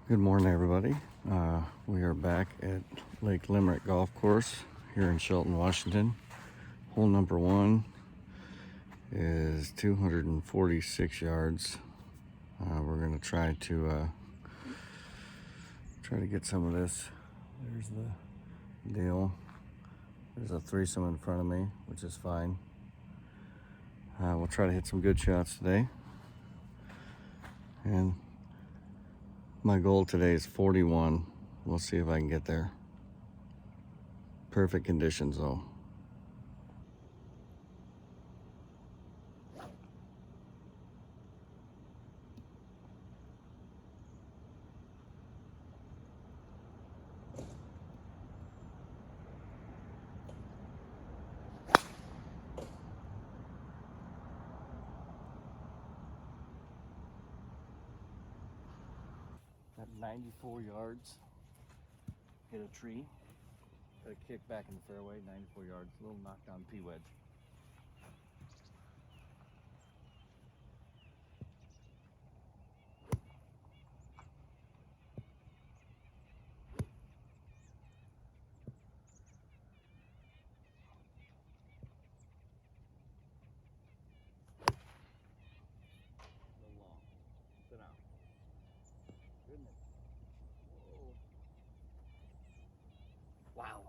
Good morning, everybody. We are back at Lake Limerick Golf Course here in Shelton, Washington. Hole number 1 is 246 yards. We're going to try to get some of this. There's the deal. There's a threesome in front of me, which is fine. We'll try to hit some good shots today. And my goal today is 41. We'll see if I can get there. Perfect conditions though. At 94 yards, hit a tree, got a kick back in the fairway, 94 yards, a little knockdown P wedge. A little long. Sit down. Goodness. Whoa. Wow.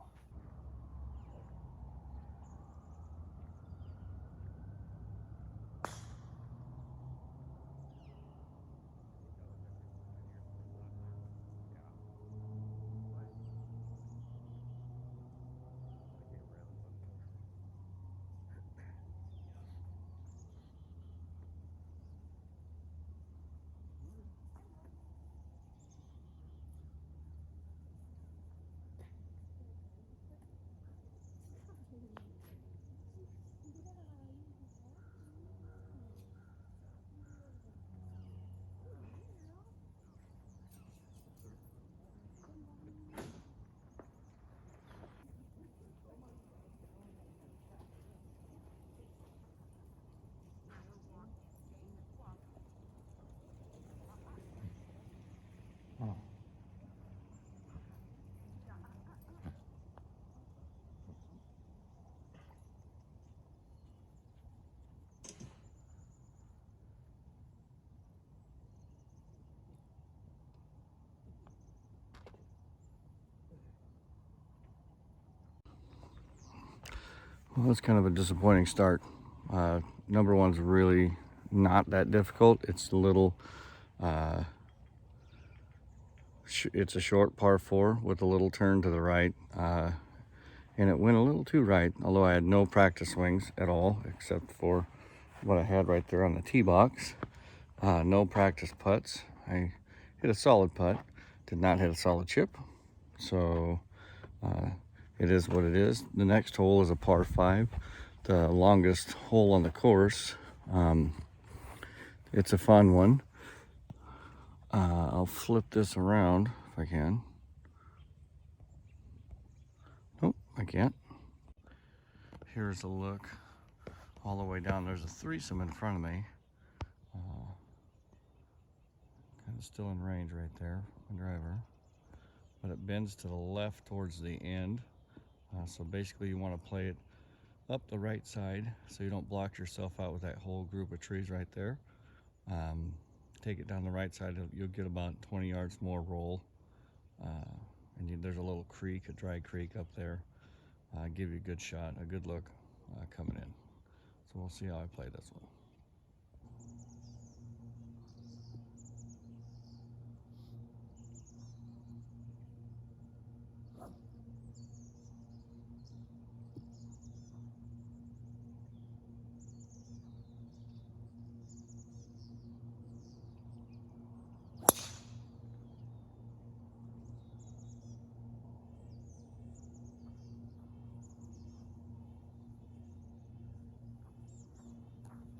Oh. Well, that's kind of a disappointing start. Number 1's really not that difficult. It's a little, it's a short par 4 with a little turn to the right. And it went a little too right, although I had no practice swings at all, except for what I had right there on the tee box. No practice putts. I hit a solid putt, did not hit a solid chip. So it is what it is. The next hole is a par 5, the longest hole on the course. It's a fun one. I'll flip this around if I can. Nope, I can't. Here's a look all the way down. There's a threesome in front of me. Kind of still in range right there, my driver. But it bends to the left towards the end. So basically you want to play it up the right side so you don't block yourself out with that whole group of trees right there. Take it down the right side, you'll get about 20 yards more roll. And there's a little creek, a dry creek up there. Give you a good shot, a good look coming in. So we'll see how I play this one.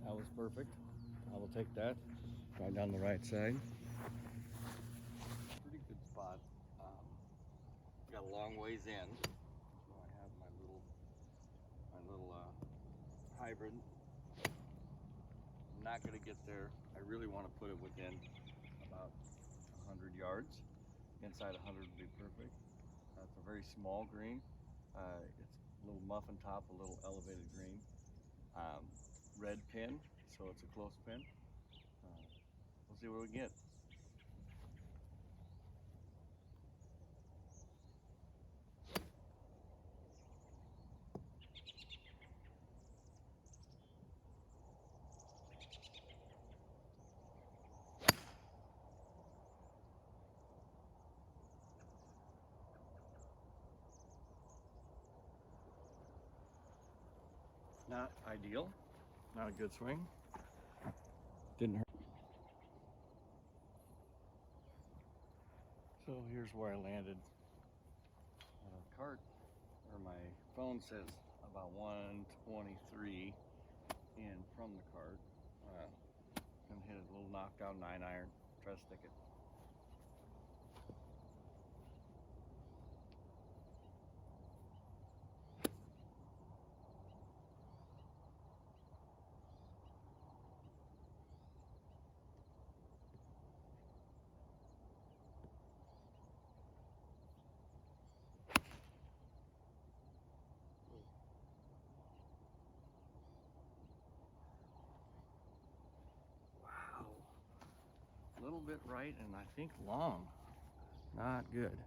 That was perfect. I will take that. Right down the right side. Pretty good spot. Got a long ways in. So I have my little hybrid. I'm not going to get there. I really want to put it within about 100 yards. Inside 100 would be perfect. It's a very small green. It's a little muffin top, a little elevated green. Red pin, so it's a close pin. We'll see what we get. Not ideal, not a good swing. Didn't hurt. So here's where I landed. Cart, or my phone says about 123 in from the cart. Gonna hit a little knockdown 9-iron, try to stick it. Wow, a little bit right and I think long. Not good.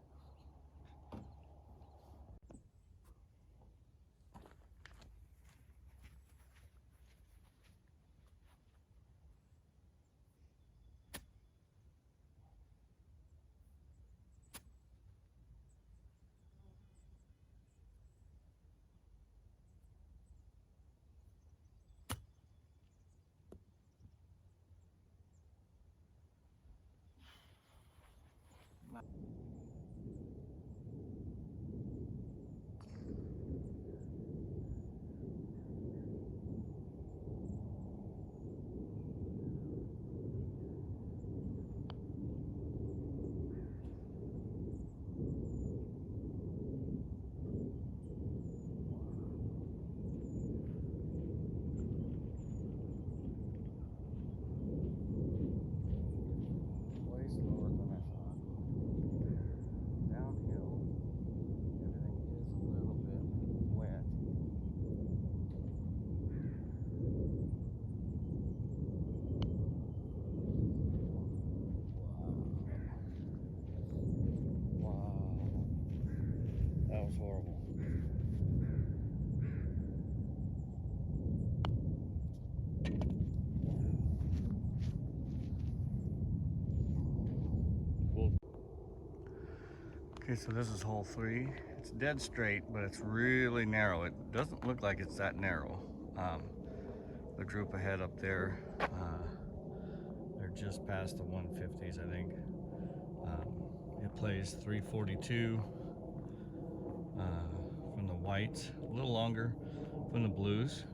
Horrible. Okay, so this is hole 3. It's dead straight, but it's really narrow. It doesn't look like it's that narrow. The group ahead up there, they're just past the 150s, I think. It plays 342 from the whites, a little longer from the blues,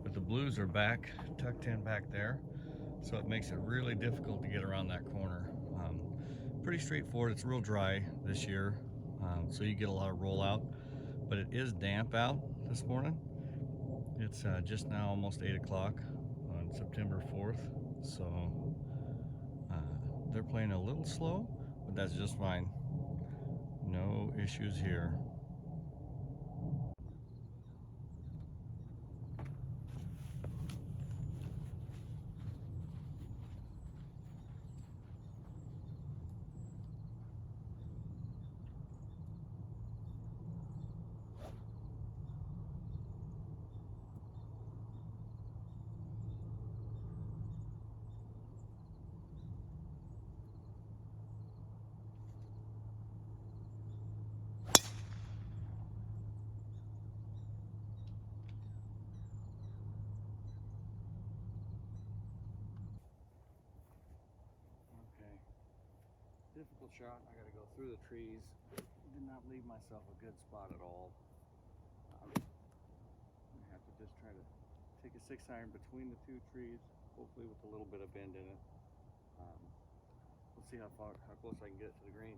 but the blues are back, tucked in back there, so it makes it really difficult to get around that corner. Pretty straightforward. It's real dry this year, so you get a lot of rollout, but it is damp out this morning. It's just now almost 8 o'clock on September 4th, so they're playing a little slow, but that's just fine. No issues here. Difficult shot. I got to go through the trees. Did not leave myself a good spot at all. I have to just try to take a 6-iron between the 2 trees, hopefully with a little bit of bend in it. We'll see how close I can get it to the green.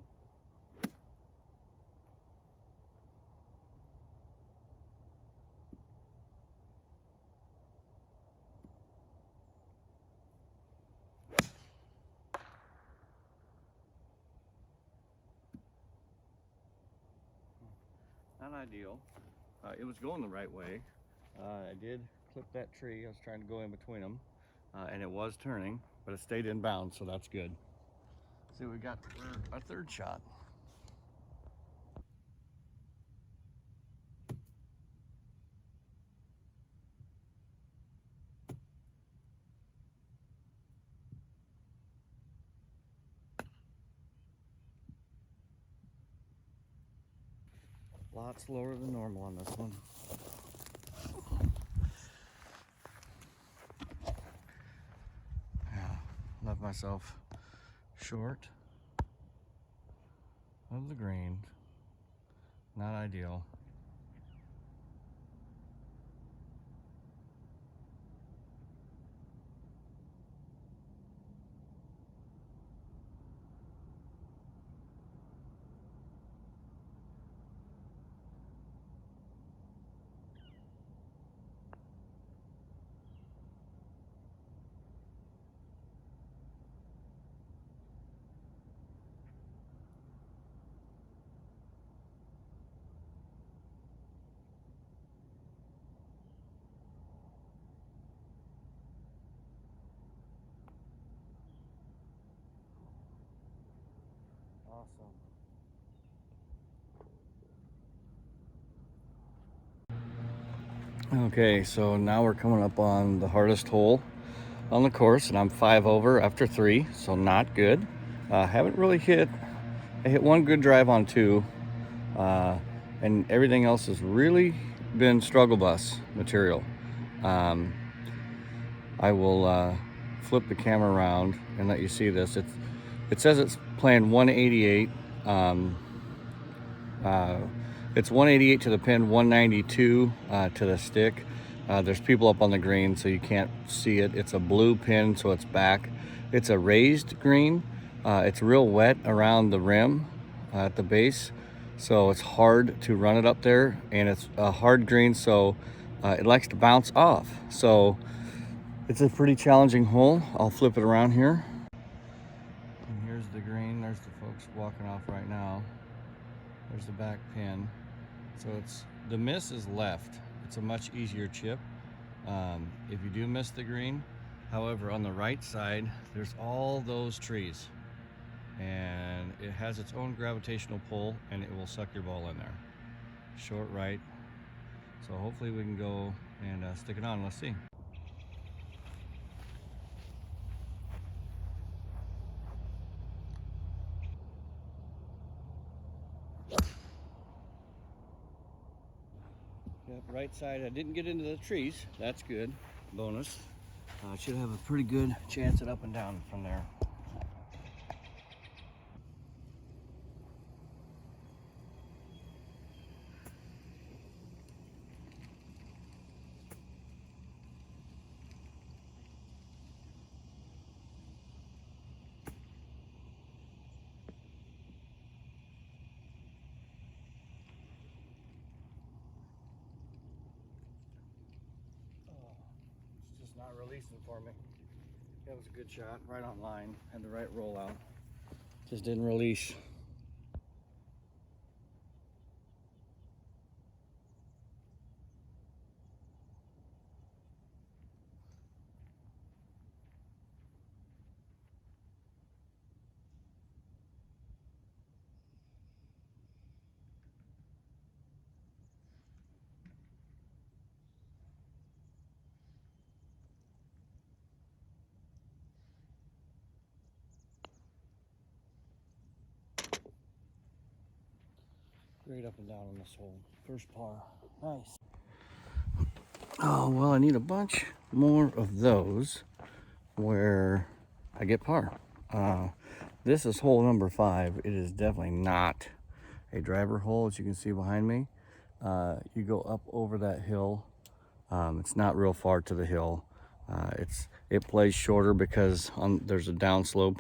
not ideal. It was going the right way. I did clip that tree. I was trying to go in between them, and it was turning, but it stayed in bounds, so that's good. See, we got our third shot. A lot slower than normal on this one. Yeah, left myself short of the green. Not ideal. Awesome. Okay, so now we're coming up on the hardest hole on the course, and I'm 5 over after 3, so not good. Haven't really hit. I hit one good drive on 2, and everything else has really been struggle bus material. I will flip the camera around and let you see this. It says it's playing 188. It's 188 to the pin, 192 to the stick. There's people up on the green, so you can't see it. It's a blue pin, so it's back. It's a raised green. It's real wet around the rim at the base, so it's hard to run it up there, and it's a hard green, so it likes to bounce off. So it's a pretty challenging hole. I'll flip it around here. And here's the green. There's the folks walking off right now. There's the back pin. So the miss is left. It's a much easier chip if you do miss the green. However, on the right side, there's all those trees, and it has its own gravitational pull, and it will suck your ball in there. Short right. So hopefully we can go and stick it on. Let's see. Yep, right side. I didn't get into the trees. That's good. Bonus. I should have a pretty good chance at up and down from there. It's just not releasing for me. That was a good shot, right on line, had the right rollout. Just didn't release. Great up and down on this hole. First par. Nice. Oh, well, I need a bunch more of those where I get par. This is hole number 5. It is definitely not a driver hole, as you can see behind me. You go up over that hill. It's not real far to the hill. It plays shorter because there's a downslope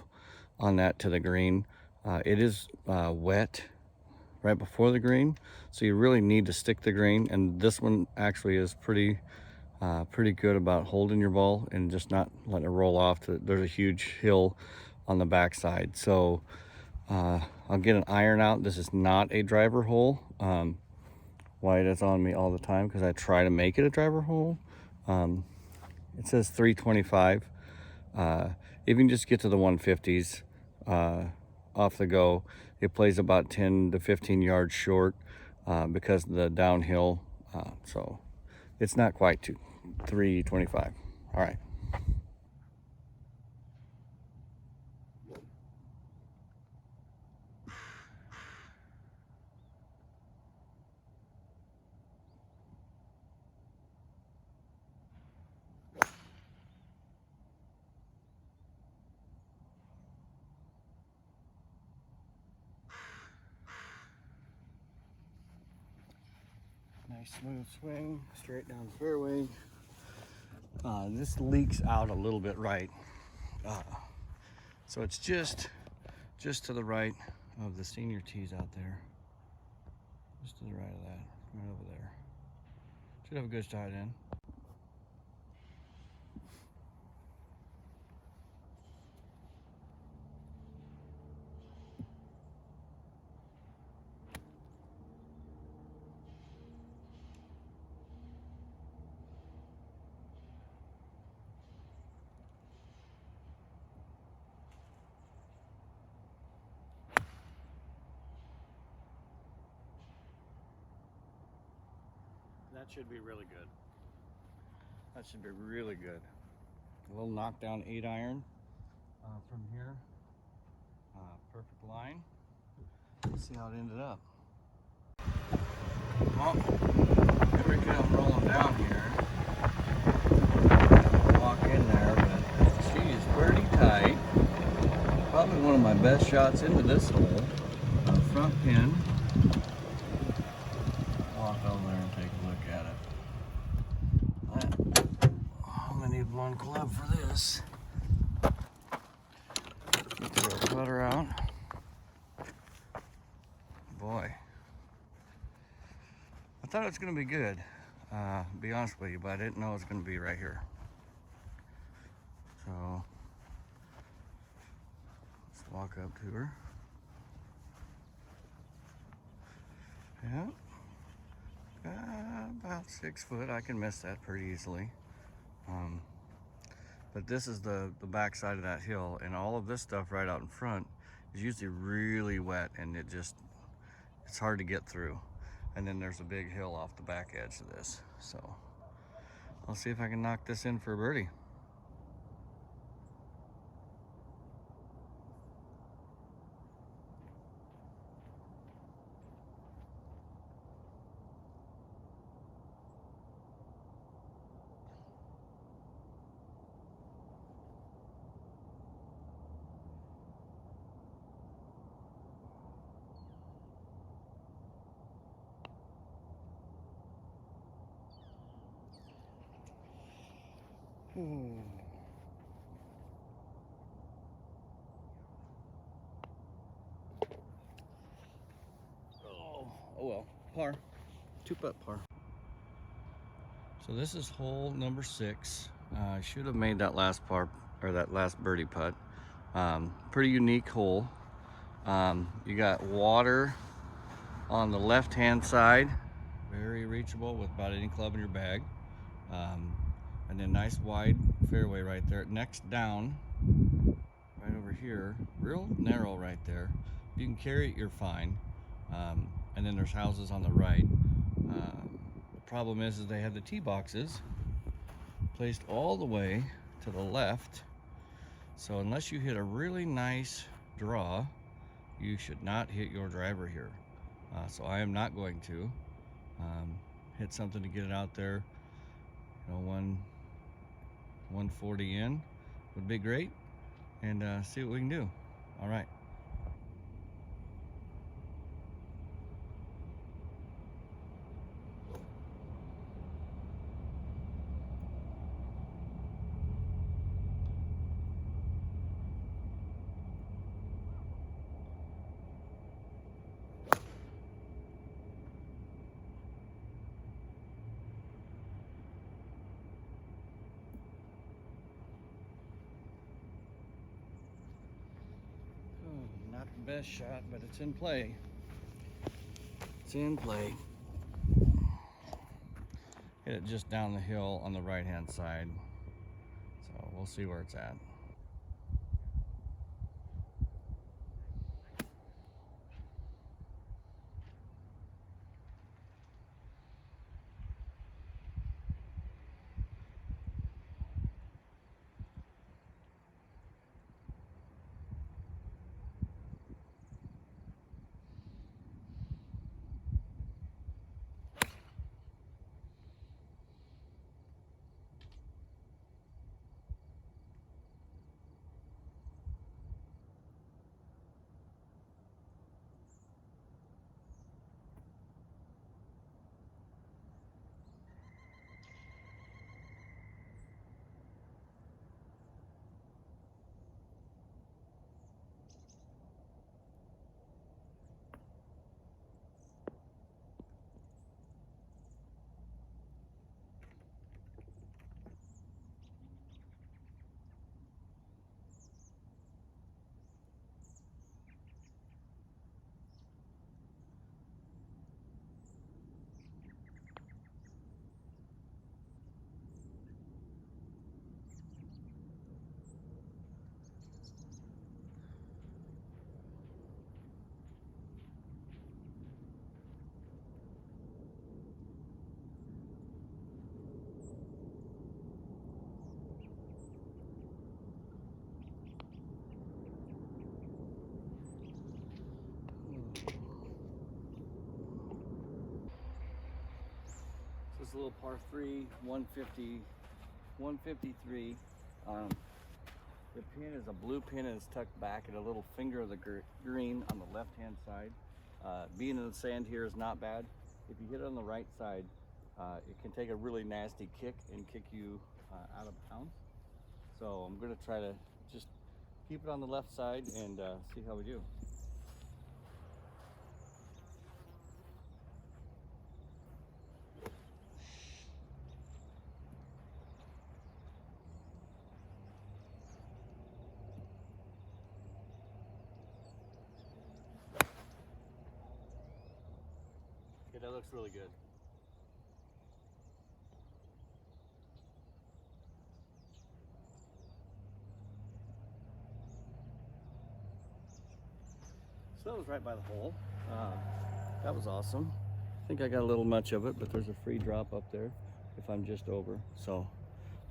on that to the green. It is wet right before the green, so you really need to stick the green, and this one actually is pretty good about holding your ball and just not letting it roll off. There's a huge hill on the backside, so I'll get an iron out. This is not a driver hole. why that's on me all the time, because I try to make it a driver hole. It says 325. If you can just get to the 150s off the go, it plays about 10 to 15 yards short because of the downhill. So it's not quite to 325. All right. Nice smooth swing, straight down the fairway. This leaks out a little bit right. So it's just to the right of the senior tees out there. Just to the right of that, right over there. Should have a good shot in. That should be really good. That should be really good. A little knockdown 8-iron from here. Perfect line. Let's see how it ended up. Well, here we go, rolling down here. Walk in there, but she is pretty tight. Probably one of my best shots into this hole. Front pin. Walk over there and take a look at it. I'm gonna need one club for this. Get the real putter out. Boy, I thought it was gonna be good. Be honest with you, but I didn't know it was gonna be right here. So let's walk up to her. Yeah. About 6 foot. I can miss that pretty easily. But this is the back side of that hill, and all of this stuff right out in front is usually really wet, and it's hard to get through. And then there's a big hill off the back edge of this. So I'll see if I can knock this in for a birdie. Oh well, par. 2-putt par. So this is hole number 6. I should have made that last par, or that last birdie putt. Pretty unique hole. You got water on the left-hand side, very reachable with about any club in your bag. And then nice wide fairway right there. Next down, right over here, real narrow right there. If you can carry it, you're fine. And then there's houses on the right. The problem is they have the tee boxes placed all the way to the left. So unless you hit a really nice draw, you should not hit your driver here. So I am not going to hit something to get it out there. You know, 140 in would be great, and see what we can do. All right. Not the best shot, but it's in play. It's in play. hit it just down the hill on the right hand side. So we'll see where it's at. This is a little par 3, 153. The pin is a blue pin and it's tucked back at a little finger of the green on the left hand side. Being in the sand here is not bad. If you hit it on the right side, it can take a really nasty kick and kick you out of bounds. So I'm going to try to just keep it on the left side and see how we do. Okay, that looks really good. So that was right by the hole. That was awesome. I think I got a little much of it, but there's a free drop up there if I'm just over. So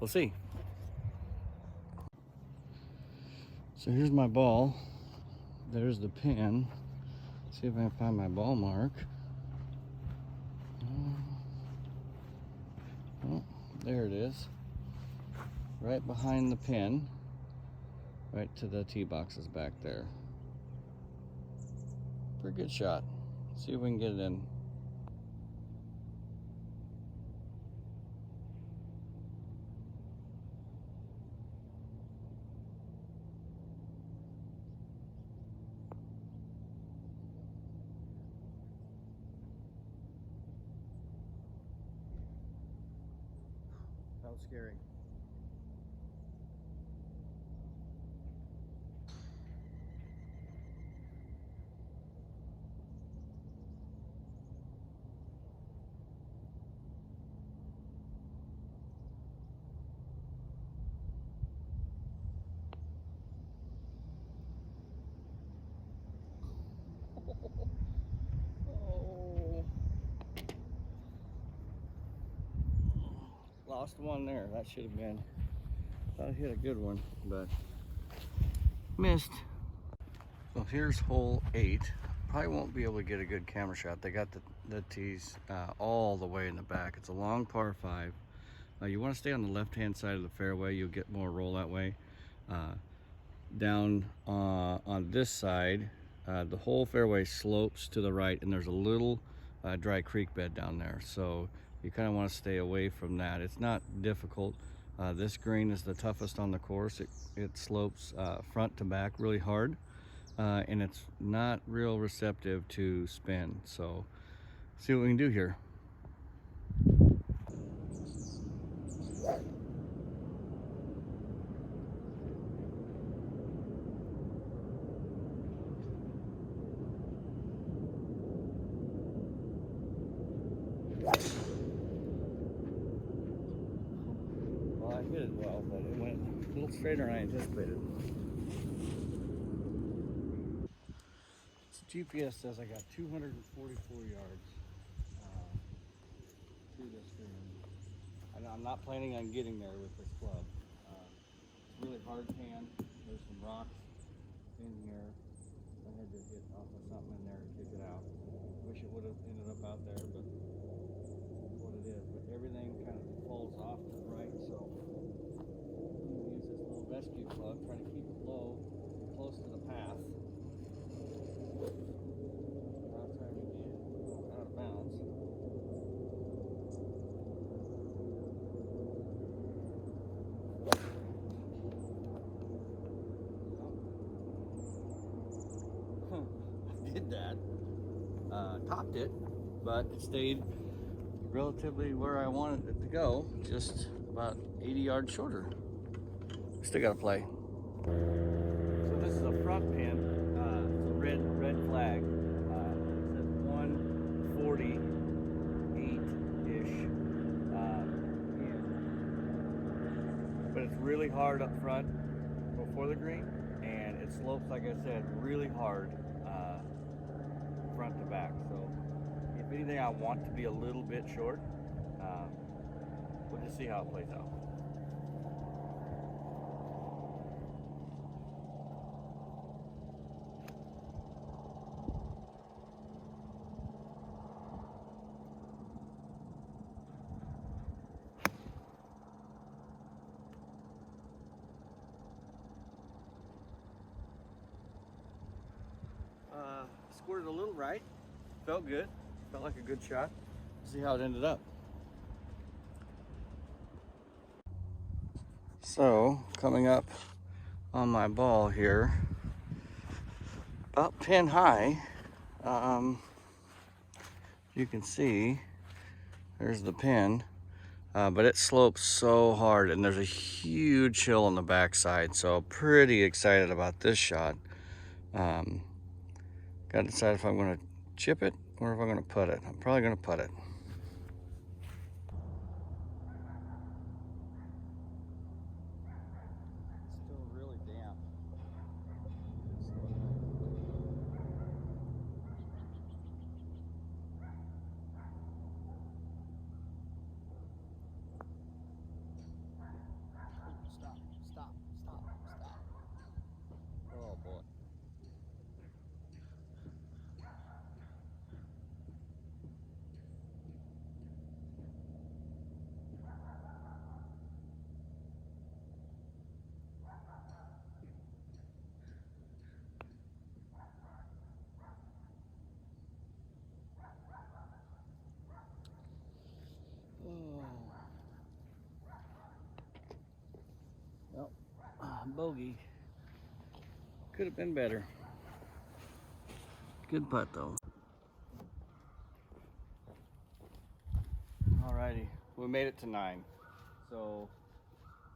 we'll see. So here's my ball. There's the pin. See if I can find my ball mark. Oh, there it is. Right behind the pin. Right to the tee boxes back there. Pretty good shot. See if we can get it in. That was scary. Oh. Lost one there. That should have been. Thought I hit a good one, but missed. So here's hole 8. Probably won't be able to get a good camera shot. They got the tees all the way in the back. It's a long par 5. You want to stay on the left-hand side of the fairway. You'll get more roll that way. Down on this side, the whole fairway slopes to the right, and there's a little dry creek bed down there. So you kind of want to stay away from that. It's not difficult. This green is the toughest on the course. It slopes front to back really hard, and it's not real receptive to spin. So see what we can do here. little straighter than I anticipated. GPS says I got 244 yards to this green. I'm not planning on getting there with this club. It's really hard pan. There's some rocks in here. I had to hit off of something in there to kick it out. Wish it would have ended up out there, but that's what it is. But everything kind of falls off to the right, so I'm going to use this little rescue plug, try to keep it low, close to the path. Not trying to get out of bounds. I did that. Topped it, but it stayed relatively where I wanted it to go, just about 80 yards shorter. Still got to play. So this is a front pin. It's a red flag. It says 148-ish. But it's really hard up front before the green, and it slopes, like I said, really hard front to back. So if anything, I want to be a little bit short. We'll just see how it plays out. Squirted a little right, felt good, felt like a good shot. See how it ended up. So coming up on my ball here, about pin high, you can see there's the pin, but it slopes so hard and there's a huge hill on the backside, so pretty excited about this shot. Got to decide if I'm going to chip it or if I'm going to putt it. I'm probably going to putt it. It's still really damp. Stop. Oh boy. Well, bogey. Could have been better. Good putt though. Alrighty, we made it to 9. So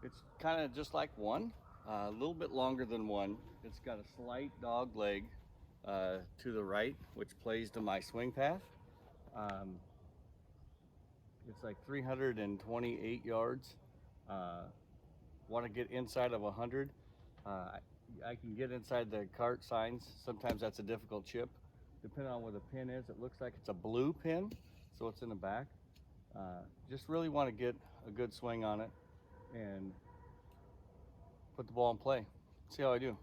it's kind of just like 1, a little bit longer than 1. It's got a slight dog leg to the right, which plays to my swing path. It's like 328 yards. Want to get inside of 100. I can get inside the cart signs. Sometimes that's a difficult chip. Depending on where the pin is, it looks like it's a blue pin, so it's in the back. Just really want to get a good swing on it and put the ball in play. See how I do.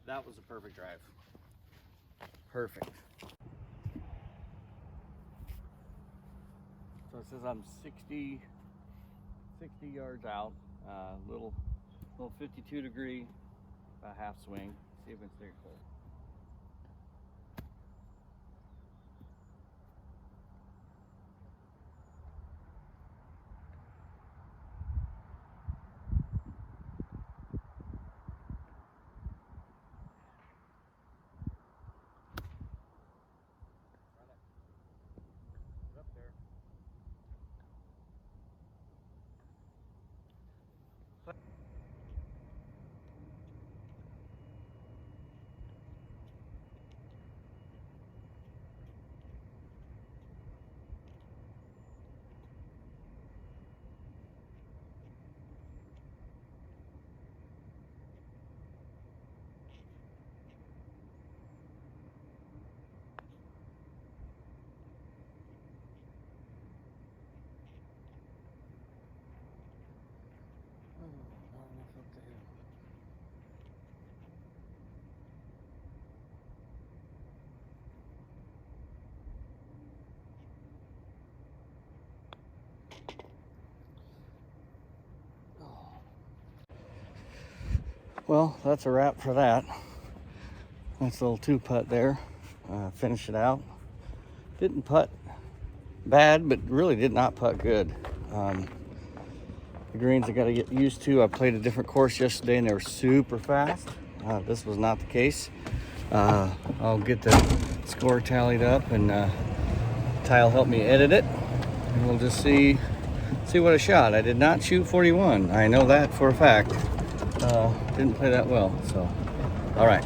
That was a perfect drive. Perfect. So it says I'm 60 yards out, little 52 degree, half swing. See if it's there close. Well, that's a wrap for that. Nice little 2-putt there. Finish it out. Didn't putt bad, but really did not putt good. The greens I got to get used to. I played a different course yesterday and they were super fast. This was not the case. I'll get the score tallied up, and Ty'll help me edit it. And we'll just see what I shot. I did not shoot 41. I know that for a fact. Didn't play that well. So, all right.